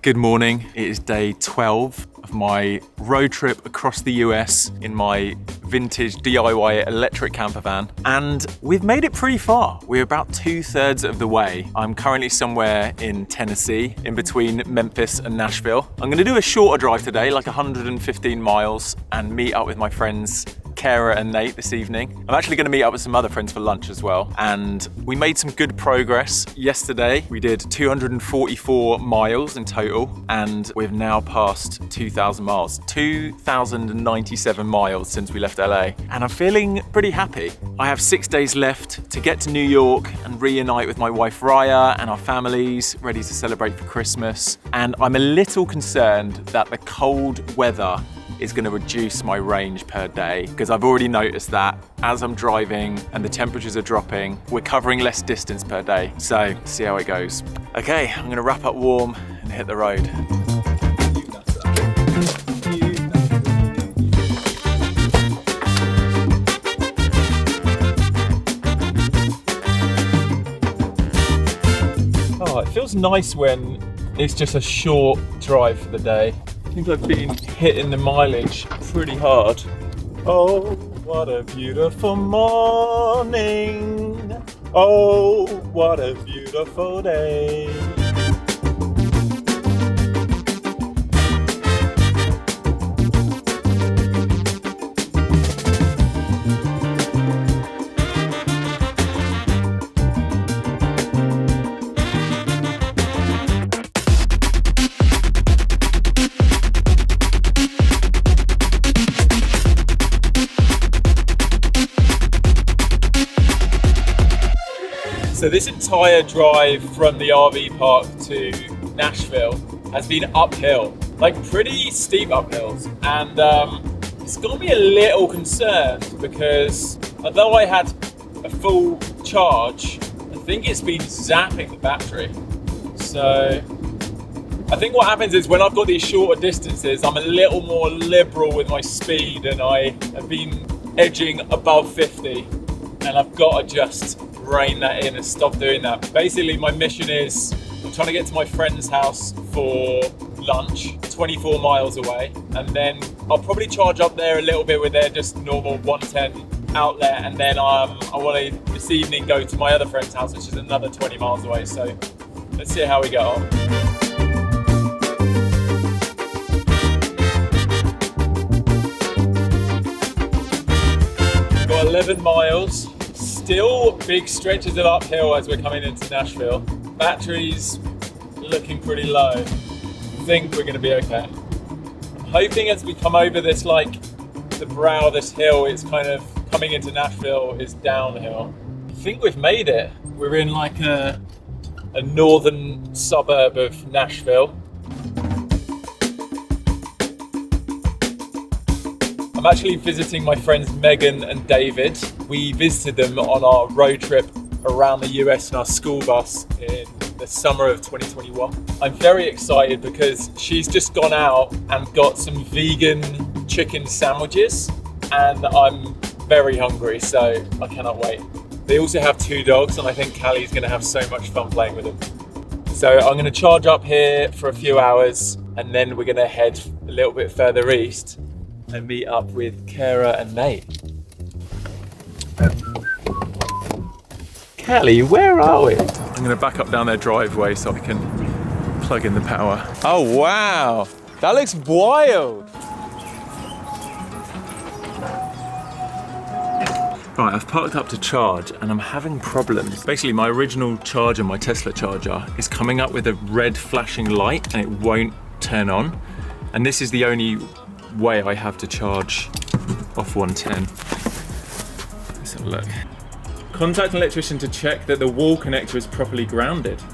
Good morning. It is day 12 of my road trip across the US in my vintage DIY electric camper van. And we've made it pretty far. We're about 2/3 of the way. I'm currently somewhere in Tennessee, in between Memphis and Nashville. I'm gonna do a shorter drive today, like 115 miles, and meet up with my friends Kara and Nate this evening. I'm actually going to meet up with some other friends for lunch as well. And we made some good progress yesterday. We did 244 miles in total, and we've now passed 2,000 miles. 2,097 miles since we left LA. And I'm feeling pretty happy. I have 6 days left to get to New York and reunite with my wife Raya and our families, ready to celebrate for Christmas. And I'm a little concerned that the cold weather is going to reduce my range per day, because I've already noticed that as I'm driving and the temperatures are dropping, we're covering less distance per day. So, see how it goes. Okay, I'm going to wrap up warm and hit the road. Oh, it feels nice when it's just a short drive for the day. I think I've been hitting the mileage pretty hard. Oh, what a beautiful morning. Oh, what a beautiful day. So this entire drive from the RV park to Nashville has been uphill, like pretty steep uphills. And it's got me a little concerned because although I had a full charge, I think it's been zapping the battery. So I think what happens is when I've got these shorter distances, I'm a little more liberal with my speed, and I have been edging above 50, and I've got to just rein that in and stop doing that. Basically, my mission is I'm trying to get to my friend's house for lunch, 24 miles away, and then I'll probably charge up there a little bit with their just normal 110 outlet, and then I want to this evening go to my other friend's house, which is another 20 miles away. So let's see how we go on. Got 11 miles. Still big stretches of uphill as we're coming into Nashville. Battery's looking pretty low. I think we're going to be okay. I'm hoping as we come over this, like the brow of this hill, it's kind of coming into Nashville is downhill. I think we've made it. We're in like a northern suburb of Nashville. I'm actually visiting my friends Megan and David. We visited them on our road trip around the US in our school bus in the summer of 2021. I'm very excited because she's just gone out and got some vegan chicken sandwiches, and I'm very hungry, so I cannot wait. They also have 2 dogs, and I think Callie's going to have so much fun playing with them. So I'm going to charge up here for a few hours, and then we're going to head a little bit further east and meet up with Kara and Nate. Kelly, where are we? I'm going to back up down their driveway so I can plug in the power. Oh wow, that looks wild. Right, I've parked up to charge and I'm having problems. Basically, my original charger, my Tesla charger, is coming up with a red flashing light and it won't turn on. And this is the only way I have to charge off 110. Let's have a look. Contact an electrician to check that the wall connector is properly grounded. So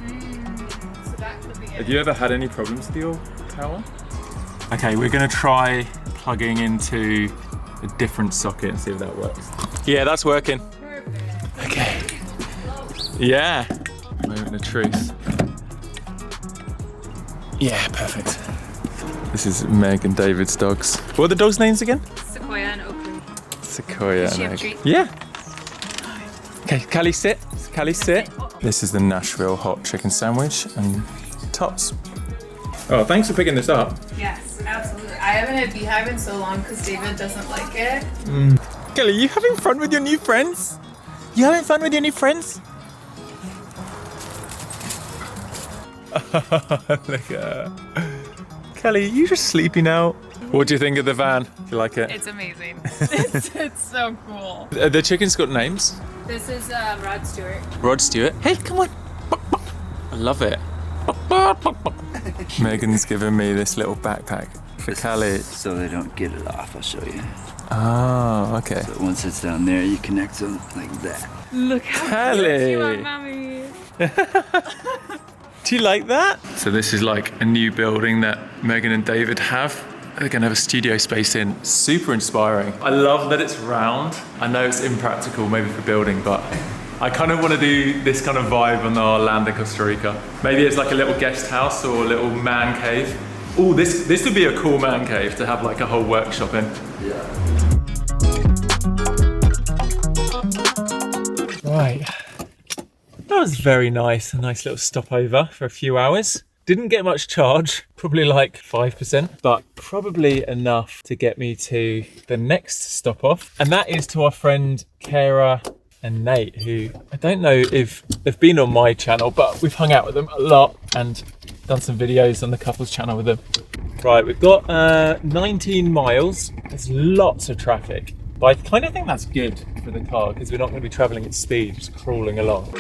that could be it. Have you ever had any problems with your power? Okay, we're gonna try plugging into a different socket and see if that works. Yeah, that's working. Perfect. Okay. Yeah. Moment of truth. Yeah, perfect. This is Meg and David's dogs. What are the dogs' names again? Sequoia and Oakley. Sequoia Does she and have a Meg. treat? Yeah. Okay, Callie sit. Callie sit. This is the Nashville hot chicken sandwich and tots. Oh, thanks for picking this up. Yes, absolutely. I haven't had beehive in so long because David doesn't like it. Kelly, you having fun with your new friends? You having fun with your new friends? Look at her. Kelly, you just sleepy now? What do you think of the van? Do you like it? It's amazing. it's so cool. The chicken's got names. This is Rod Stewart. Rod Stewart. Hey, come on. I love it. Megan's given me this little backpack for Kelly. So they don't get it off, I'll show you. Oh, okay. So once it's down there, you connect them like that. Look how Kelly. cute you are, Mommy. Do you like that? So this is like a new building that Megan and David have. They're gonna have a studio space in. Super inspiring. I love that it's round. I know it's impractical maybe for building, but I kind of want to do this kind of vibe on our land in Costa Rica. Maybe it's like a little guest house or a little man cave. Oh, this would be a cool man cave to have like a whole workshop in. Yeah. Right. That was very nice. A nice little stopover for a few hours. Didn't get much charge, probably like 5%, but probably enough to get me to the next stop off. And that is to our friend Kara and Nate, who I don't know if they've been on my channel, but we've hung out with them a lot and done some videos on the couples channel with them. Right, we've got 19 miles. There's lots of traffic, but I kind of think that's good for the car because we're not going to be traveling at speed, just crawling along.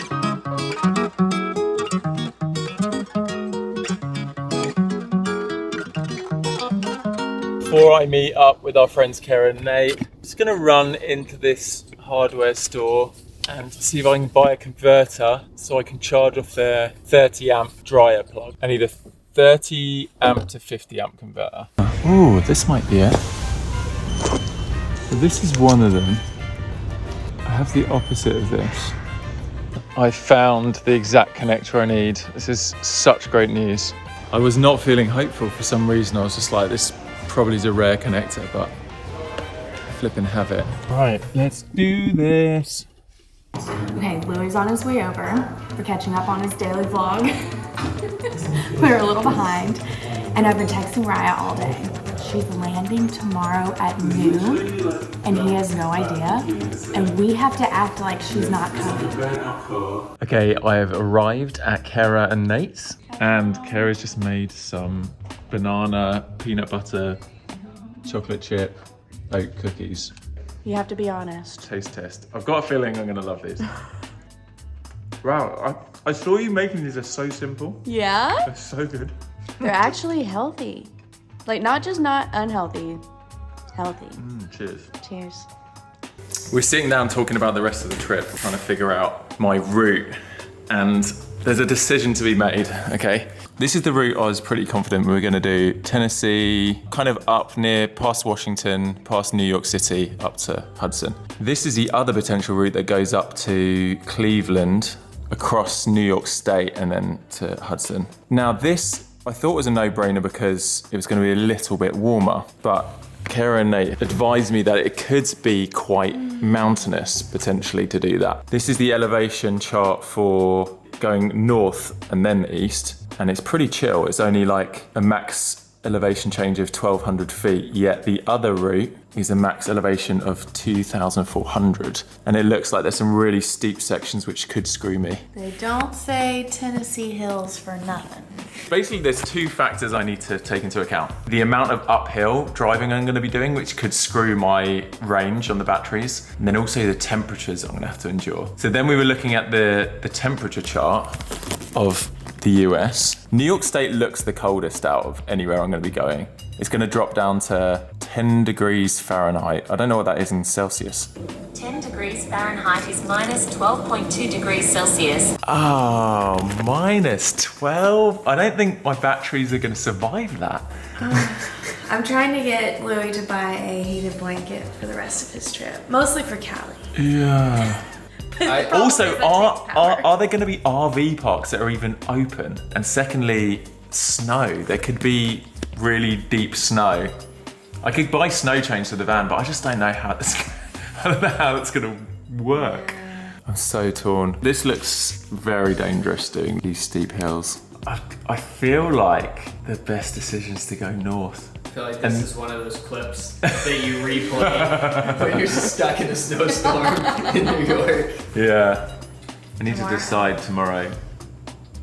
Before I meet up with our friends Kara and Nate, I'm just going to run into this hardware store and see if I can buy a converter so I can charge off their 30 amp dryer plug. I need a 30 amp to 50 amp converter. Oh, this might be it. So this is one of them. I have the opposite of this. I found the exact connector I need. This is such great news. I was not feeling hopeful for some reason. I was just like, this probably is a rare connector, but flipping have it. Right, let's do this. Okay, Louis on his way over. We're catching up on his daily vlog. We're a little behind, and I've been texting Raya all day. She's landing tomorrow at noon, and he has no idea, and we have to act like she's not coming. Okay, I have arrived at Kara and Nate's, and Kara's just made some banana, peanut butter, chocolate chip, oat cookies. You have to be honest. Taste test. I've got a feeling I'm gonna love these. Wow, I saw you making these. Are so simple. Yeah? They're so good. They're actually healthy. Like, not just not unhealthy, healthy. Cheers. Cheers. We're sitting down talking about the rest of the trip, trying to figure out my route, and there's a decision to be made, okay? This is the route I was pretty confident we were gonna do. Tennessee, kind of up near past Washington, past New York City, up to Hudson. This is the other potential route that goes up to Cleveland, across New York State, and then to Hudson. Now this, I thought was a no-brainer because it was gonna be a little bit warmer, but Kara and Nate advised me that it could be quite mountainous, potentially, to do that. This is the elevation chart for going north and then east, and it's pretty chill. It's only like a max elevation change of 1,200 feet, yet the other route is a max elevation of 2,400. And it looks like there's some really steep sections which could screw me. They don't say Tennessee hills for nothing. Basically, there's two factors I need to take into account. The amount of uphill driving I'm gonna be doing, which could screw my range on the batteries, and then also the temperatures I'm gonna have to endure. So then we were looking at the temperature chart of the US. New York State looks the coldest out of anywhere I'm gonna be going. It's gonna drop down to 10 degrees Fahrenheit. I don't know what that is in Celsius. 10 degrees Fahrenheit is minus 12.2 degrees Celsius. Oh, minus 12? I don't think my batteries are gonna survive that. I'm trying to get Louis to buy a heated blanket for the rest of his trip, mostly for Callie. Yeah. Also, It takes power. are there going to be RV parks that are even open? And secondly, snow. There could be really deep snow. I could buy snow chains for the van, but I just don't know how that's going to work. I'm so torn. This looks very dangerous doing these steep hills. I feel like the best decision is to go north. I feel like this is one of those clips that you replay when you're stuck in a snowstorm in New York. Yeah. I need to decide tomorrow.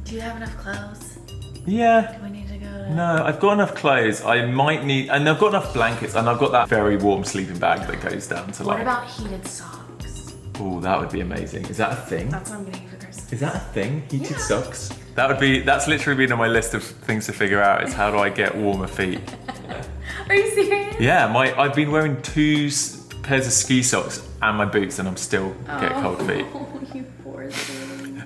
Do you have enough clothes? Yeah. Do we need to go to... No, I've got enough clothes. I might need, and I've got enough blankets, and I've got that very warm sleeping bag that goes down to What like. about heated socks? Oh, that would be amazing. Is that a thing? That's what I'm getting you for Christmas. Is that a thing? Heated socks? That's literally been on my list of things to figure out, is how do I get warmer feet? Are you serious? Yeah, I've been wearing 2 pairs of ski socks and my boots, and I'm still get cold feet. Oh, you poor thing.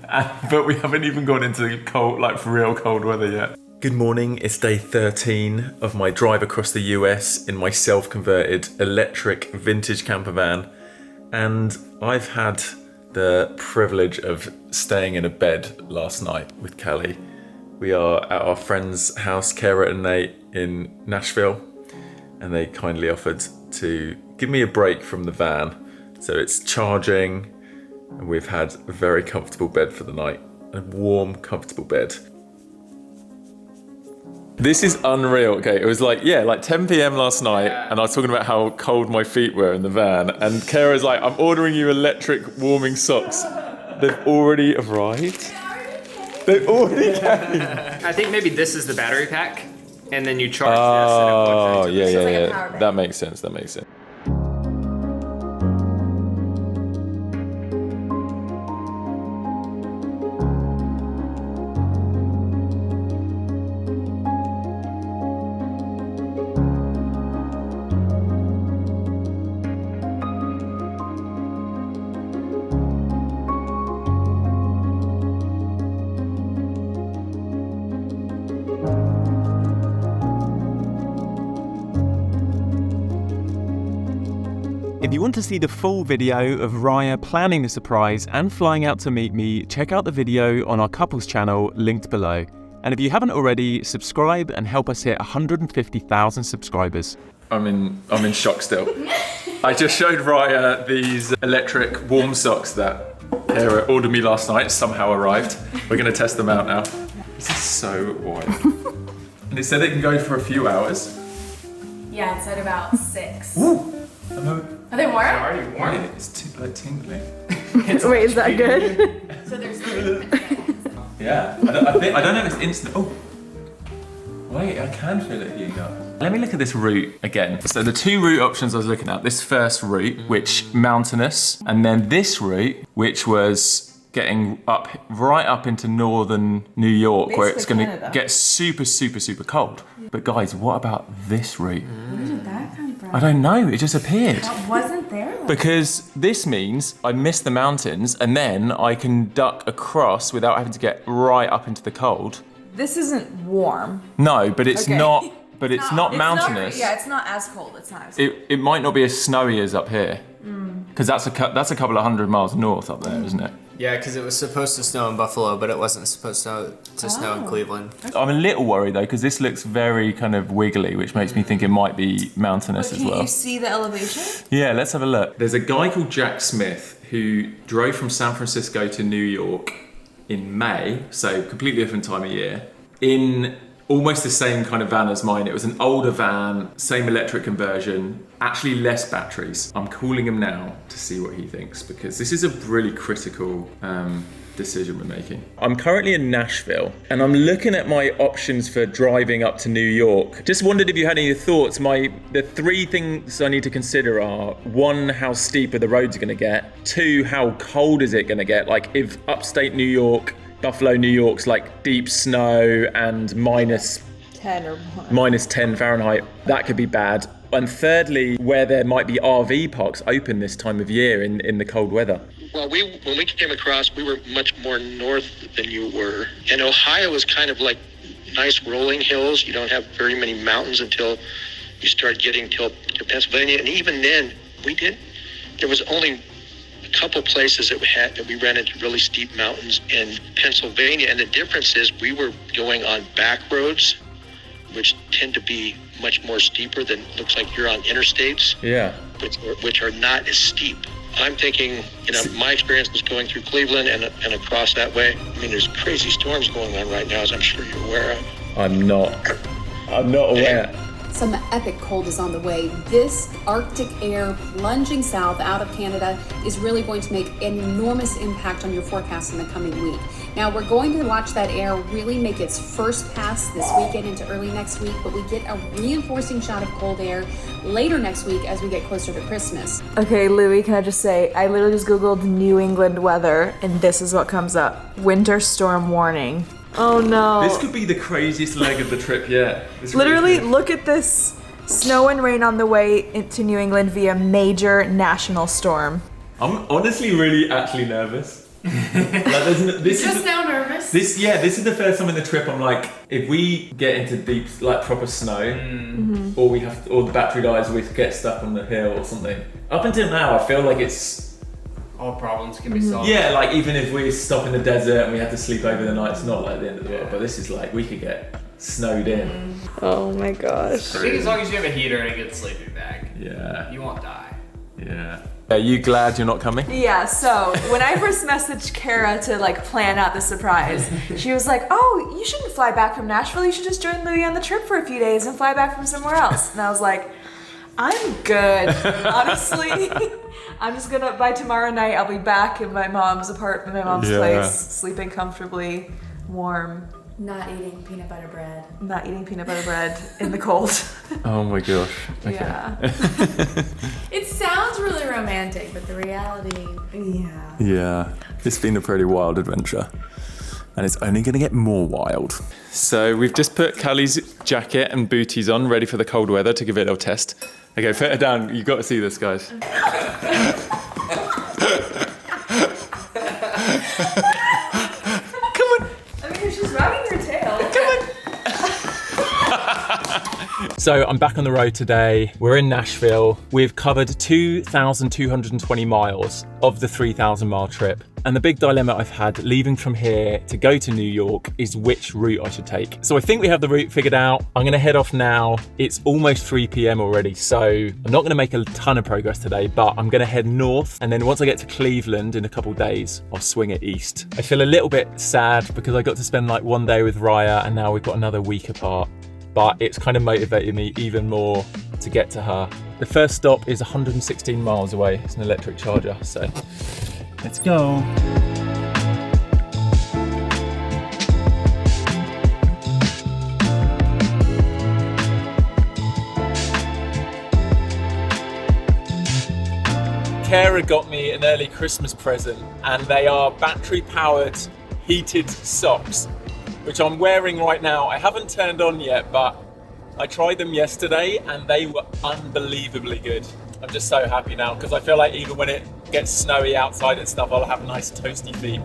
But we haven't even gone into cold, like for real cold weather yet. Good morning, it's day 13 of my drive across the US in my self-converted electric vintage camper van. And I've had the privilege of staying in a bed last night with Kelly. We are at our friend's house, Kara and Nate, in Nashville, and they kindly offered to give me a break from the van. So it's charging, and we've had a very comfortable bed for the night, a warm, comfortable bed. This is unreal. Okay, it was like 10 p.m. last night, and I was talking about how cold my feet were in the van, and Kara's like, I'm ordering you electric warming socks. They've already arrived. They've already came. I think maybe this is the battery pack, and then you charge Oh, this. And it plugs into yeah. That makes sense. If you want to see the full video of Raya planning the surprise and flying out to meet me, check out the video on our couples channel linked below. And if you haven't already, subscribe and help us hit 150,000 subscribers. I'm in shock still. I just showed Raya these electric warm socks that Kara ordered me last night, somehow arrived. We're gonna test them out now. This is so wild. And it said it can go for a few hours. Yeah, it said about 6. Ooh. Are they warm? already warm. Yeah, it's like tingling. Wait, is that good? So there's 3 minutes. Yeah, I don't know if it's instant. Oh, wait, I can feel it heating up. Let me look at this route again. So the 2 route options I was looking at, this first route, which mountainous, and then this route, which was getting right up into northern New York, where it's gonna get super, super, super cold. But guys, what about this route? Where did that come from? I don't know, it just appeared. That wasn't there. Because this means I miss the mountains, and then I can duck across without having to get right up into the cold. This isn't warm. No, but it's Okay. not. But it's not mountainous. It's not as cold. It's not as cold. It might not be as snowy as up here, because that's a couple of 100 miles north up there, isn't it? Yeah, because it was supposed to snow in Buffalo, but it wasn't supposed to snow in Cleveland. I'm a little worried though, because this looks very kind of wiggly, which makes me think it might be mountainous as Can well. you see the elevation? Yeah, let's have a look. There's a guy called Jack Smith who drove from San Francisco to New York in May, so completely different time of year, in almost the same kind of van as mine. It was an older van, same electric conversion, actually less batteries. I'm calling him now to see what he thinks, because this is a really critical decision we're making. I'm currently in Nashville, and I'm looking at my options for driving up to New York. Just wondered if you had any thoughts. The 3 things I need to consider are: 1, how steep are the roads going to get? 2, how cold is it going to get? Like if upstate New York, Buffalo, New York's like deep snow and minus 10 or more. minus 10 Fahrenheit, that could be bad. And thirdly, where there might be RV parks open this time of year in the cold weather. Well, when we came across, we were much more north than you were. And Ohio is kind of like nice rolling hills. You don't have very many mountains until you start getting to Pennsylvania. And even then, there was only a couple places that we ran into really steep mountains in Pennsylvania. And the difference is we were going on back roads, which tend to be much more steeper than looks like you're on interstates. Yeah. Which are not as steep. I'm thinking, my experience was going through Cleveland and across that way. I mean, there's crazy storms going on right now, as I'm sure you're aware of. I'm not aware. Some epic cold is on the way. This Arctic air plunging south out of Canada is really going to make an enormous impact on your forecast in the coming week. Now, we're going to watch that air really make its first pass this weekend into early next week, but we get a reinforcing shot of cold air later next week as we get closer to Christmas. Okay, Louis, can I just say, I literally just Googled New England weather, and this is what comes up. Winter storm warning. Oh no. This could be the craziest leg of the trip yet. Literally, look at this. Snow and rain on the way into New England via major national storm. I'm honestly really actually nervous. Now nervous. This is the first time in the trip I'm like, if we get into deep, proper snow, or the battery dies, we get stuck on the hill or something. Up until now, I feel like it's all problems can be solved. Yeah, even if we stop in the desert and we have to sleep over the night, it's not like the end of the world. But this is we could get snowed in. Oh my gosh. I think as long as you have a heater and a good sleeping bag, you won't die. Yeah. Are you glad you're not coming? Yeah, so when I first messaged Kara to plan out the surprise, she was like, oh, you shouldn't fly back from Nashville, you should just join Louis on the trip for a few days and fly back from somewhere else. And I was like, I'm good, honestly. I'm just gonna, by tomorrow night, I'll be back in my mom's apartment, my mom's place, sleeping comfortably, warm. Not eating peanut butter bread. Not eating peanut butter bread in the cold. Oh my gosh. Okay. Yeah. It sounds really romantic, but the reality... Yeah. Yeah. It's been a pretty wild adventure. And it's only going to get more wild. So we've just put Callie's jacket and booties on, ready for the cold weather to give it a little test. Okay, put her down. You've got to see this, guys. She's wagging her tail. So I'm back on the road today. We're in Nashville. We've covered 2,220 miles of the 3,000 mile trip. And the big dilemma I've had leaving from here to go to New York is which route I should take. So I think we have the route figured out. I'm gonna head off now. It's almost 3 p.m. already, so I'm not gonna make a ton of progress today, but I'm gonna head north. And then once I get to Cleveland in a couple days, I'll swing it east. I feel a little bit sad because I got to spend one day with Raya and now we've got another week apart. But it's kind of motivated me even more to get to her. The first stop is 116 miles away. It's an electric charger, so let's go. Kara got me an early Christmas present, and they are battery-powered heated socks, which I'm wearing right now. I haven't turned on yet, but I tried them yesterday and they were unbelievably good. I'm just so happy now because I feel like even when it gets snowy outside and stuff, I'll have nice toasty feet.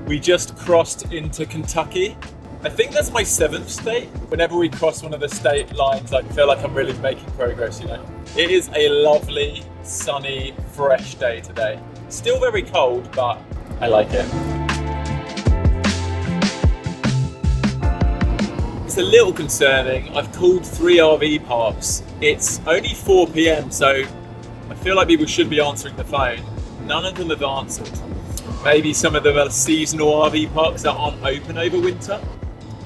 We just crossed into Kentucky. I think that's my 7th state. Whenever we cross one of the state lines, I feel like I'm really making progress, It is a lovely, sunny, fresh day today. Still very cold, but I like it. It's a little concerning. I've called 3 RV parks. It's only 4 p.m, so I feel like people should be answering the phone. None of them have answered. Maybe some of them are seasonal RV parks that aren't open over winter.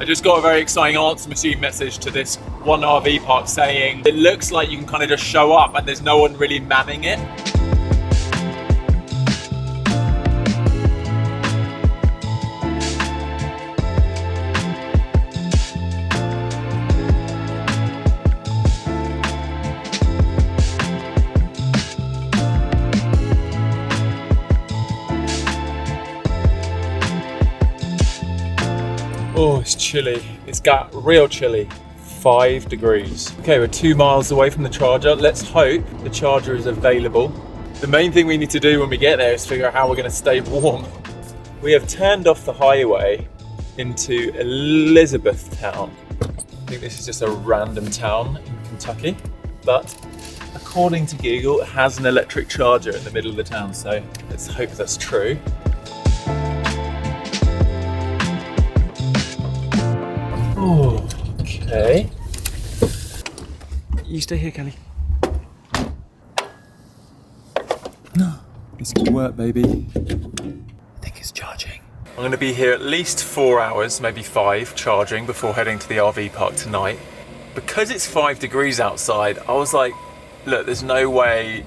I just got a very exciting answer machine message to this one RV park saying it looks like you can kind of just show up and there's no one really manning it. Oh, it's chilly. It's got real chilly. 5 degrees. Okay, we're 2 miles away from the charger. Let's hope the charger is available. The main thing we need to do when we get there is figure out how we're going to stay warm. We have turned off the highway into Elizabethtown. I think this is just a random town in Kentucky, but according to Google, it has an electric charger in the middle of the town, so let's hope that's true. Oh, okay. You stay here, Kelly. No, this could work, baby. I think it's charging. I'm gonna be here at least 4 hours, maybe 5, charging before heading to the RV park tonight. Because it's 5 degrees outside, I was like, look, there's no way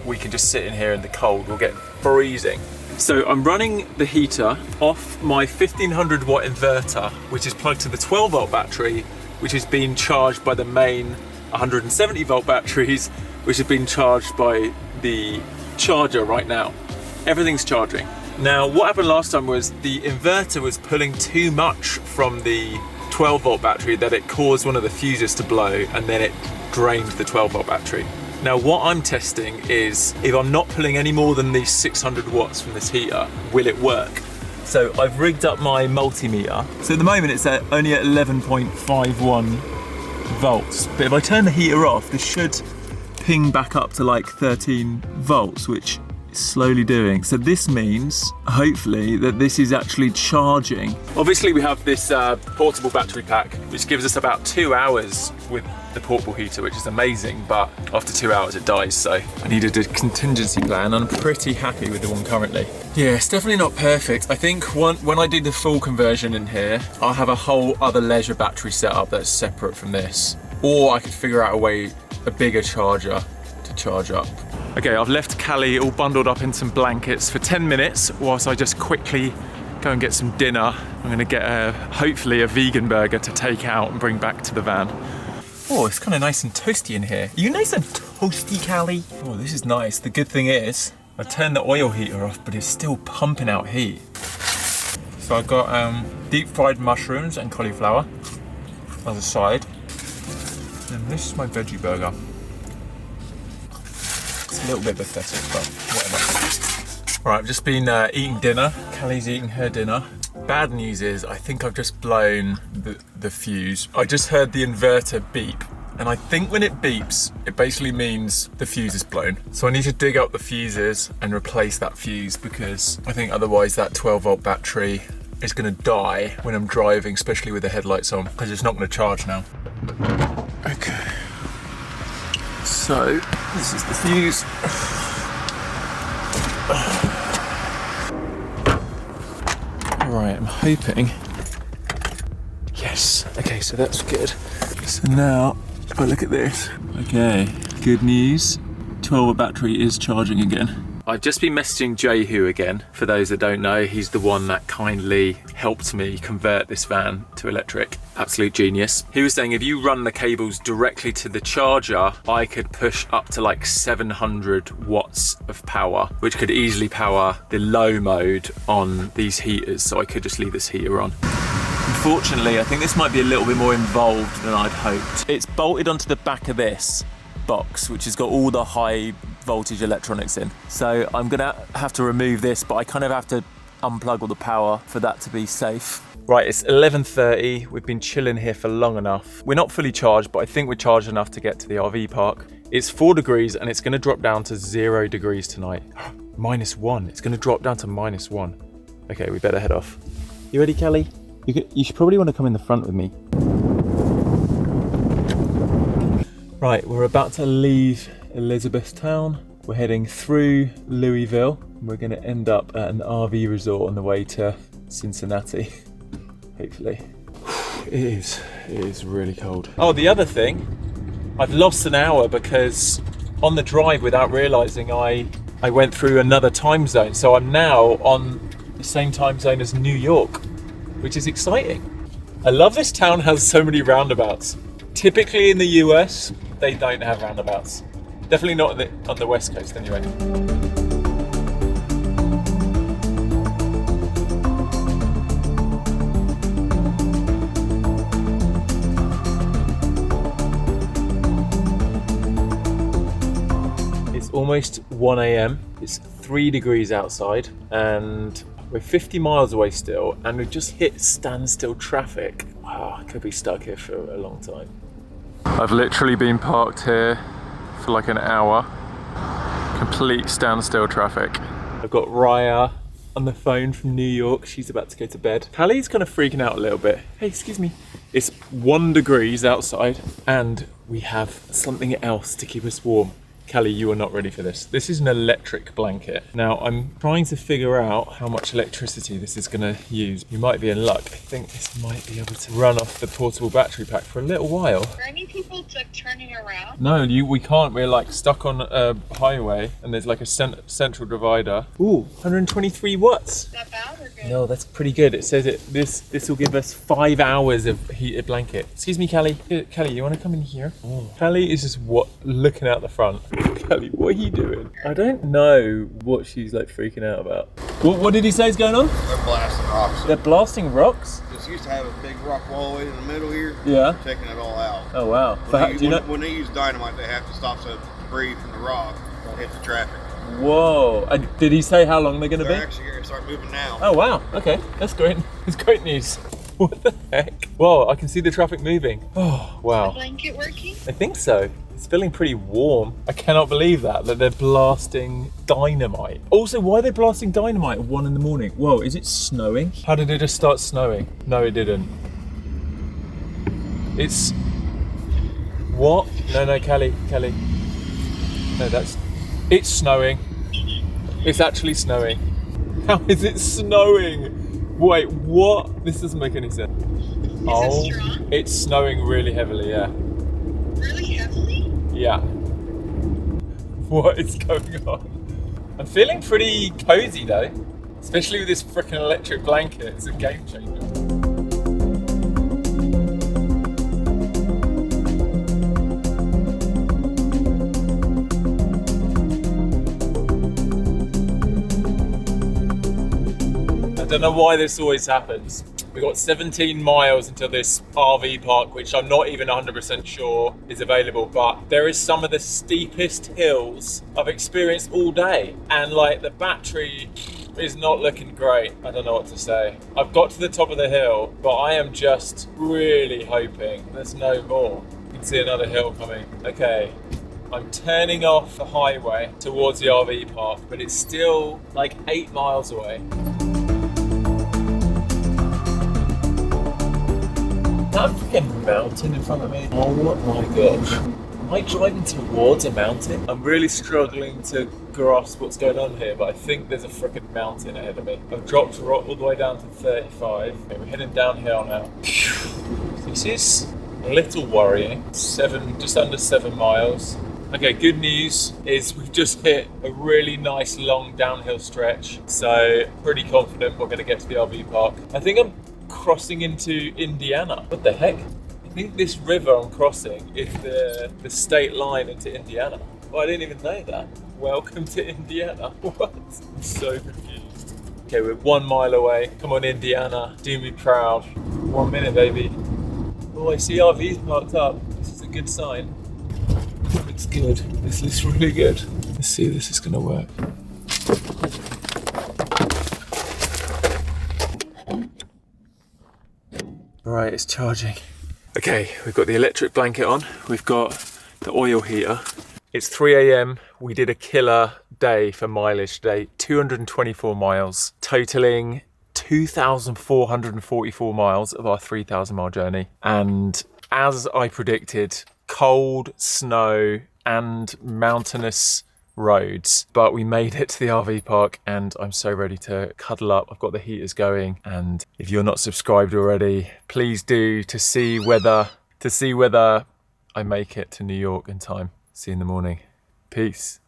we can just sit in here in the cold. We'll get freezing. So I'm running the heater off my 1500 watt inverter, which is plugged to the 12 volt battery, which is being charged by the main 170 volt batteries, which have been charged by the charger right now. Everything's charging. Now, what happened last time was the inverter was pulling too much from the 12 volt battery that it caused one of the fuses to blow, and then it drained the 12 volt battery. Now, what I'm testing is if I'm not pulling any more than these 600 watts from this heater, will it work? So I've rigged up my multimeter. So at the moment it's only at 11.51 volts, but if I turn the heater off, this should ping back up to like 13 volts, which is slowly doing. So this means, hopefully, that this is actually charging. Obviously we have this portable battery pack, which gives us about 2 hours with the portable heater, which is amazing, but after 2 hours it dies, so I needed a contingency plan. I'm pretty happy with the one currently. Yeah, it's definitely not perfect. I think when I do the full conversion in here, I'll have a whole other leisure battery set up that's separate from this, or I could figure out a bigger charger to charge up. Okay, I've left Callie all bundled up in some blankets for 10 minutes whilst I just quickly go and get some dinner. I'm gonna get hopefully a vegan burger to take out and bring back to the van. Oh, it's kind of nice and toasty in here. Are you nice and toasty, Callie? Oh, this is nice. The good thing is, I turned the oil heater off, but it's still pumping out heat. So I've got deep fried mushrooms and cauliflower as a side. And this is my veggie burger. It's a little bit pathetic, but whatever. Right, I've just been eating dinner. Callie's eating her dinner. Bad news is, I think I've just blown the fuse. I just heard the inverter beep, and I think when it beeps, it basically means the fuse is blown. So I need to dig up the fuses and replace that fuse, because I think otherwise that 12 volt battery is gonna die when I'm driving, especially with the headlights on, because it's not gonna charge now. Okay. So, this is the fuse. Right, I'm hoping. Yes, okay, so that's good. So now, oh, look at this. Okay, good news. 12 volt battery is charging again. I've just been messaging Jehu again. For those that don't know, he's the one that kindly helped me convert this van to electric. Absolute genius. He was saying if you run the cables directly to the charger, I could push up to like 700 watts of power, which could easily power the low mode on these heaters. So I could just leave this heater on. Unfortunately, I think this might be a little bit more involved than I'd hoped. It's bolted onto the back of this box, which has got all the high voltage electronics in. So I'm gonna have to remove this, but I kind of have to unplug all the power for that to be safe. Right, it's 11:30. We've been chilling here for long enough. We're not fully charged, but I think we're charged enough to get to the RV park. It's 4 degrees and it's gonna drop down to 0 degrees tonight. -1, it's gonna drop down to -1. Okay, we better head off. You ready, Kelly? You should probably wanna come in the front with me. Right, we're about to leave Elizabethtown. We're heading through Louisville. We're going to end up at an RV resort on the way to Cincinnati, hopefully. It is really cold. Oh, the other thing, I've lost an hour because on the drive, without realizing, I went through another time zone. So I'm now on the same time zone as New York, which is exciting. I love this town has so many roundabouts. Typically in the US, they don't have roundabouts. Definitely not on the West Coast anyway. It's almost 1 AM. It's 3 degrees outside and we're 50 miles away still, and we've just hit standstill traffic. Wow, I could be stuck here for a long time. I've literally been parked here for like an hour. Complete standstill traffic. I've got Raya on the phone from New York. She's about to go to bed. Callie's kind of freaking out a little bit. Hey, excuse me. It's 1 degree outside and we have something else to keep us warm. Callie, you are not ready for this. This is an electric blanket. Now, I'm trying to figure out how much electricity this is gonna use. You might be in luck. I think this might be able to run off the portable battery pack for a little while. Are any people like turning around? No, we can't. We're like stuck on a highway and there's like a central divider. Ooh, 123 watts. Is that bad or good? No, that's pretty good. It says this will give us 5 hours of heated blanket. Excuse me, Callie. Callie, you want to come in here? Oh. Callie is just looking out the front. Callie, what are you doing? I don't know what she's like freaking out about. What did he say is going on? They're blasting rocks. They're blasting rocks? Just used to have a big rock wall in the middle here. Yeah. They're taking it all out. Oh wow. When they use dynamite, they have to stop so debris from the rock hit the traffic. Whoa. Did he say how long they're going to be? They're actually going to start moving now. Oh wow. Okay, that's great. It's great news. What the heck? Whoa, I can see the traffic moving. Oh wow. Is the blanket working? I think so. It's feeling pretty warm. I cannot believe that they're blasting dynamite. Also, why are they blasting dynamite at 1 in the morning? Whoa, is it snowing? How did it just start snowing? No, it didn't. It's... What? No, Callie. No, it's snowing. It's actually snowing. How is it snowing? Wait, what? This doesn't make any sense. Is it strong? It's snowing really heavily, yeah. Really heavily? Yeah. What is going on? I'm feeling pretty cozy though, especially with this freaking electric blanket. It's a game changer. I don't know why this always happens. We've got 17 miles until this RV park, which I'm not even 100% sure is available, but there is some of the steepest hills I've experienced all day. And like the battery is not looking great. I don't know what to say. I've got to the top of the hill, but I am just really hoping there's no more. You can see another hill coming. Okay. I'm turning off the highway towards the RV park, but it's still like 8 miles away. That freaking mountain in front of me. Oh my gosh. Am I driving towards a mountain? I'm really struggling to grasp what's going on here, but I think there's a freaking mountain ahead of me. I've dropped all the way down to 35. Okay, we're heading downhill now. This is a little worrying. Just under 7 miles. Okay, good news is we've just hit a really nice long downhill stretch. So pretty confident we're gonna get to the RV park. I think I'm crossing into Indiana. What the heck? I think this river I'm crossing is the state line into Indiana. Oh, I didn't even know that. Welcome to Indiana. What? I'm so confused. Okay, we're 1 mile away. Come on, Indiana. Do me proud. 1 minute, baby. Oh, I see RVs parked up. This is a good sign. Looks good. This looks really good. Let's see if this is gonna work. Right, it's charging. Okay, we've got the electric blanket on. We've got the oil heater. It's 3 a.m. We did a killer day for mileage today. 224 miles, totaling 2,444 miles of our 3,000 mile journey. And as I predicted, cold, snow, and mountainous roads, but we made it to the RV park and I'm so ready to cuddle up. I've got the heaters going, and if you're not subscribed already, please do, to see whether I make it to New York in time. See you in the morning. Peace.